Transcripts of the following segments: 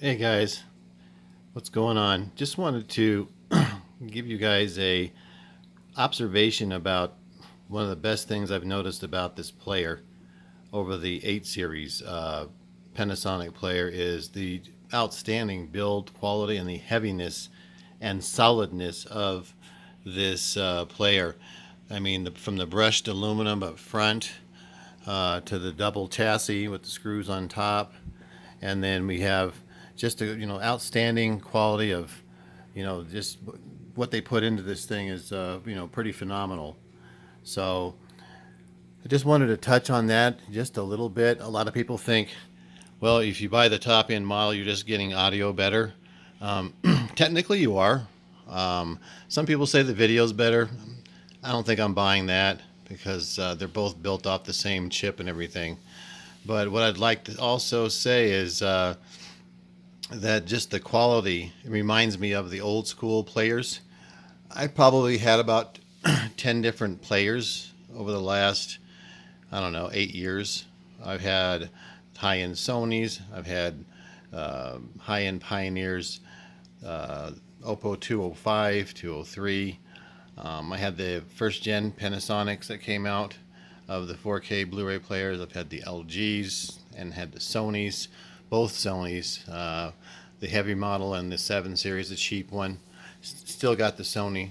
Hey guys, what's going on? Just wanted to give you guys a observation about one of the best things I've noticed about this player over the 8 series Panasonic player is the outstanding build quality and the heaviness and solidness of this player. I mean, from the brushed aluminum up front to the double chassis with the screws on top, and then we have just a outstanding quality of just what they put into this thing is pretty phenomenal. So I just wanted to touch on that just a little bit. A lot of people think, well, if you buy the top end model, you're just getting audio better. Um, Technically, you are. Some people say the video's better. I don't think I'm buying that because they're both built off the same chip and everything. But what I'd like to also say is that just the quality, it reminds me of the old school players. I probably had about 10 different players over the last, I don't know, 8 years. I've had high-end Sonys, I've had high-end Pioneers, Oppo 205, 203. I had the first gen Panasonics that came out of the 4K Blu-ray players. I've had the LGs and had the Sonys, both Sonys, the heavy model and the 7 series, the cheap one. Still got the Sony,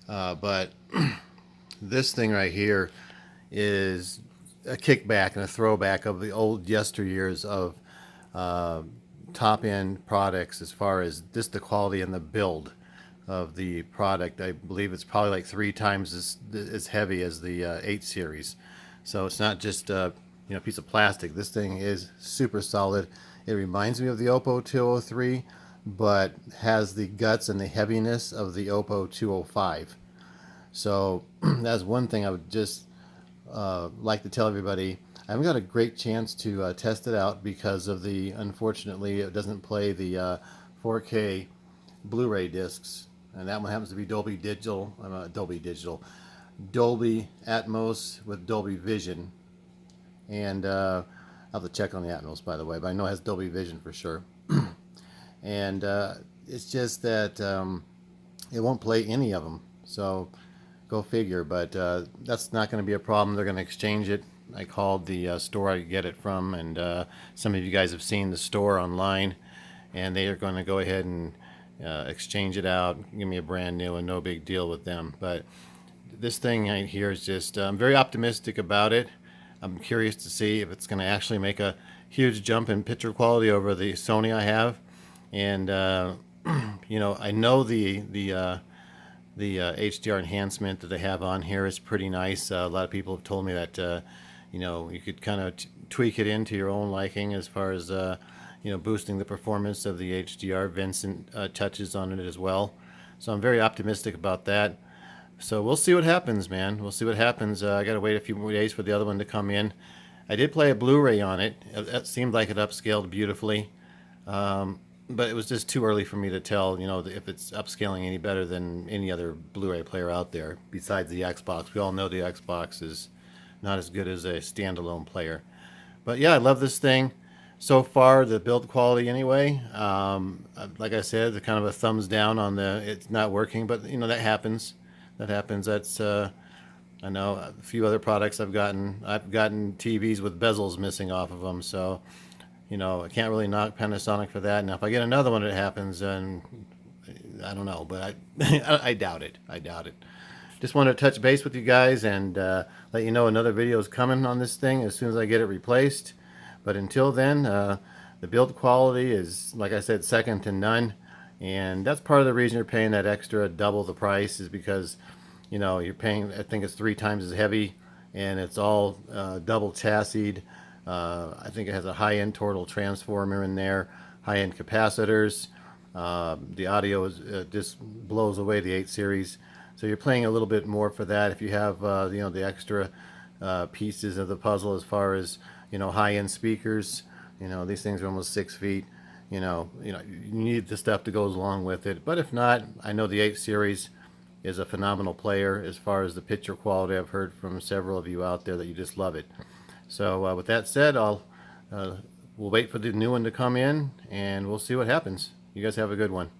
but this thing right here is a kickback and a throwback of the old yesteryears of uh, top end products as far as just the quality and the build of the product. I believe it's probably like 3 times as heavy as the 8 series. So it's not just a piece of plastic. This thing is super solid. It reminds me of the Oppo 203, but has the guts and the heaviness of the Oppo 205. So that's one thing I would just like to tell everybody. I haven't got a great chance to test it out because of the, unfortunately, it doesn't play the 4K Blu-ray discs, and that one happens to be Dolby Atmos with Dolby Vision, and I'll have to check on the Atmos, by the way, but I know it has Dolby Vision for sure. And it's just that it won't play any of them, so go figure. But that's not going to be a problem. They're going to exchange it. I called the store I get it from, and some of you guys have seen the store online, and they are going to go ahead and exchange it out, give me a brand new, and no big deal with them. But this thing right here is just, I'm very optimistic about it. I'm curious to see if it's going to actually make a huge jump in picture quality over the Sony I have. And I know the HDR enhancement that they have on here is pretty nice. A lot of people have told me that you could kind of tweak it into your own liking as far as boosting the performance of the HDR. Vincent touches on it as well. So I'm very optimistic about that. So we'll see what happens, man. We'll see what happens. I got to wait a few more days for the other one to come in. I did play a Blu-ray on it. It seemed like it upscaled beautifully. But it was just too early for me to tell, if it's upscaling any better than any other Blu-ray player out there besides the Xbox. We all know the Xbox is not as good as a standalone player. But yeah, I love this thing. So far, the build quality anyway. Like I said, the kind of a thumbs down on it's not working, but that happens. That happens. That's I know a few other products I've gotten. I've gotten TVs with bezels missing off of them, so I can't really knock Panasonic for that. Now, if I get another one that happens, then I don't know, but I doubt it. I doubt it. Just wanted to touch base with you guys and let you know another video is coming on this thing as soon as I get it replaced. But until then, the build quality is, like I said, second to none. And that's part of the reason you're paying that extra double the price is because, you're paying, I think it's 3 times as heavy, and it's all double chassised. I think it has a high-end Tortal transformer in there, high-end capacitors. The audio just blows away the 8 series. So you're paying a little bit more for that if you have, the extra pieces of the puzzle as far as, high-end speakers. These things are almost 6 feet. You need the stuff that goes along with it. But if not, I know the 8 series is a phenomenal player as far as the picture quality. I've heard from several of you out there that you just love it. So with that said, I'll we'll wait for the new one to come in and we'll see what happens. You guys have a good one.